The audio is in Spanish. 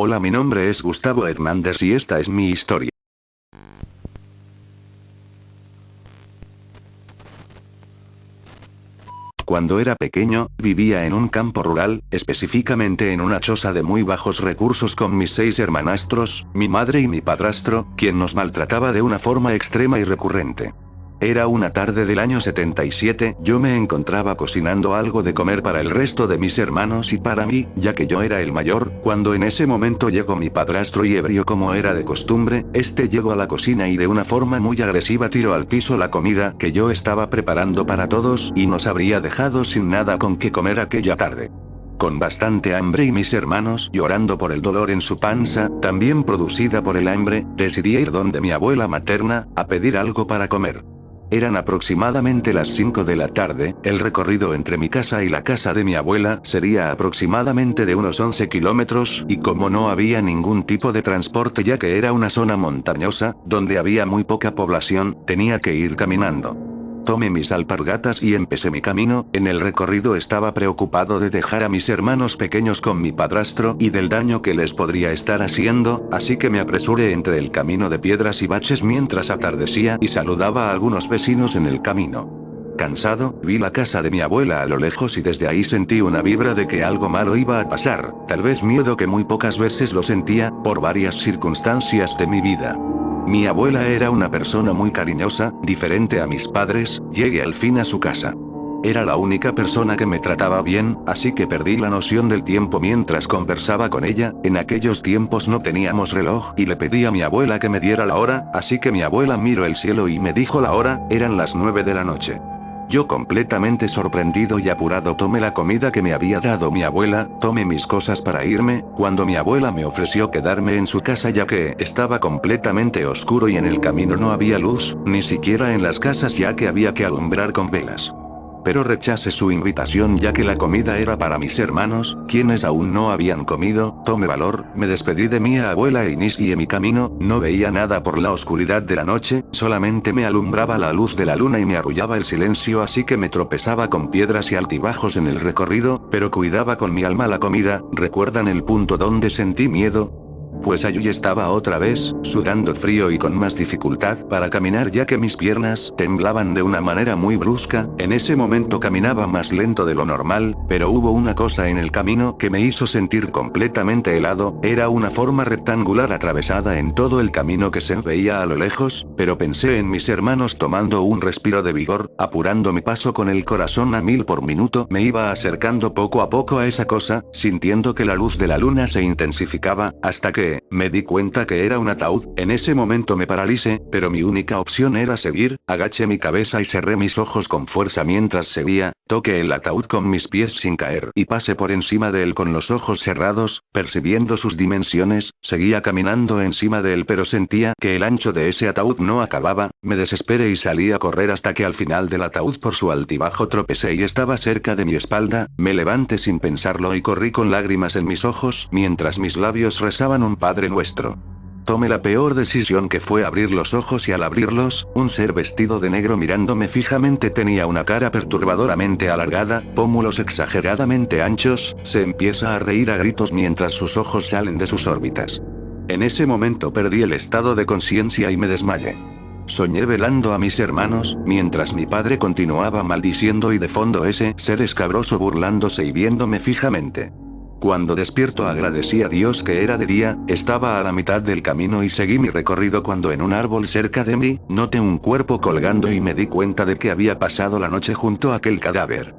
Hola, mi nombre es Gustavo Hernández y esta es mi historia. Cuando era pequeño, vivía en un campo rural, específicamente en una choza de muy bajos recursos con mis 6 hermanastros, mi madre y mi padrastro, quien nos maltrataba de una forma extrema y recurrente. Era una tarde del año 77, yo me encontraba cocinando algo de comer para el resto de mis hermanos y para mí, ya que yo era el mayor, cuando en ese momento llegó mi padrastro y ebrio como era de costumbre, este llegó a la cocina y de una forma muy agresiva tiró al piso la comida que yo estaba preparando para todos y nos habría dejado sin nada con que comer aquella tarde. Con bastante hambre y mis hermanos llorando por el dolor en su panza, también producida por el hambre, decidí ir donde mi abuela materna, a pedir algo para comer. Eran aproximadamente las 5 de la tarde, el recorrido entre mi casa y la casa de mi abuela sería aproximadamente de unos 11 kilómetros, y como no había ningún tipo de transporte ya que era una zona montañosa, donde había muy poca población, tenía que ir caminando. Tomé mis alpargatas y empecé mi camino. En el recorrido estaba preocupado de dejar a mis hermanos pequeños con mi padrastro y del daño que les podría estar haciendo, así que me apresuré entre el camino de piedras y baches mientras atardecía y saludaba a algunos vecinos en el camino. Cansado, vi la casa de mi abuela a lo lejos y desde ahí sentí una vibra de que algo malo iba a pasar, tal vez miedo que muy pocas veces lo sentía, por varias circunstancias de mi vida. Mi abuela era una persona muy cariñosa, diferente a mis padres, llegué al fin a su casa. Era la única persona que me trataba bien, así que perdí la noción del tiempo mientras conversaba con ella. En aquellos tiempos no teníamos reloj y le pedí a mi abuela que me diera la hora, así que mi abuela miró el cielo y me dijo la hora, eran las 9 de la noche. Yo completamente sorprendido y apurado tomé la comida que me había dado mi abuela, tomé mis cosas para irme, cuando mi abuela me ofreció quedarme en su casa ya que estaba completamente oscuro y en el camino no había luz, ni siquiera en las casas ya que había que alumbrar con velas. Pero rechacé su invitación ya que la comida era para mis hermanos, quienes aún no habían comido. Tomé valor, me despedí de mi abuela e inicié mi camino. No veía nada por la oscuridad de la noche, solamente me alumbraba la luz de la luna y me arrullaba el silencio, así que me tropezaba con piedras y altibajos en el recorrido, pero cuidaba con mi alma la comida. ¿Recuerdan el punto donde sentí miedo? Pues allí estaba otra vez, sudando frío y con más dificultad para caminar ya que mis piernas temblaban de una manera muy brusca. En ese momento caminaba más lento de lo normal, pero hubo una cosa en el camino que me hizo sentir completamente helado. Era una forma rectangular atravesada en todo el camino que se veía a lo lejos, pero pensé en mis hermanos tomando un respiro de vigor, apurando mi paso con el corazón a 1000 por minuto. Me iba acercando poco a poco a esa cosa, sintiendo que la luz de la luna se intensificaba, hasta que me di cuenta que era un ataúd. En ese momento me paralicé, pero mi única opción era seguir. Agaché mi cabeza y cerré mis ojos con fuerza mientras seguía. Toqué el ataúd con mis pies sin caer y pasé por encima de él con los ojos cerrados, percibiendo sus dimensiones. Seguía caminando encima de él, pero sentía que el ancho de ese ataúd no acababa. Me desesperé y salí a correr hasta que al final del ataúd por su altibajo tropecé y estaba cerca de mi espalda. Me levanté sin pensarlo y corrí con lágrimas en mis ojos mientras mis labios rezaban un Padre Nuestro. Tomé la peor decisión, que fue abrir los ojos, y al abrirlos, un ser vestido de negro mirándome fijamente tenía una cara perturbadoramente alargada, pómulos exageradamente anchos, se empieza a reír a gritos mientras sus ojos salen de sus órbitas. En ese momento perdí el estado de conciencia y me desmayé. Soñé velando a mis hermanos, mientras mi padre continuaba maldiciendo y de fondo ese ser escabroso burlándose y viéndome fijamente. Cuando despierto agradecí a Dios que era de día. Estaba a la mitad del camino y seguí mi recorrido cuando en un árbol cerca de mí, noté un cuerpo colgando y me di cuenta de que había pasado la noche junto a aquel cadáver.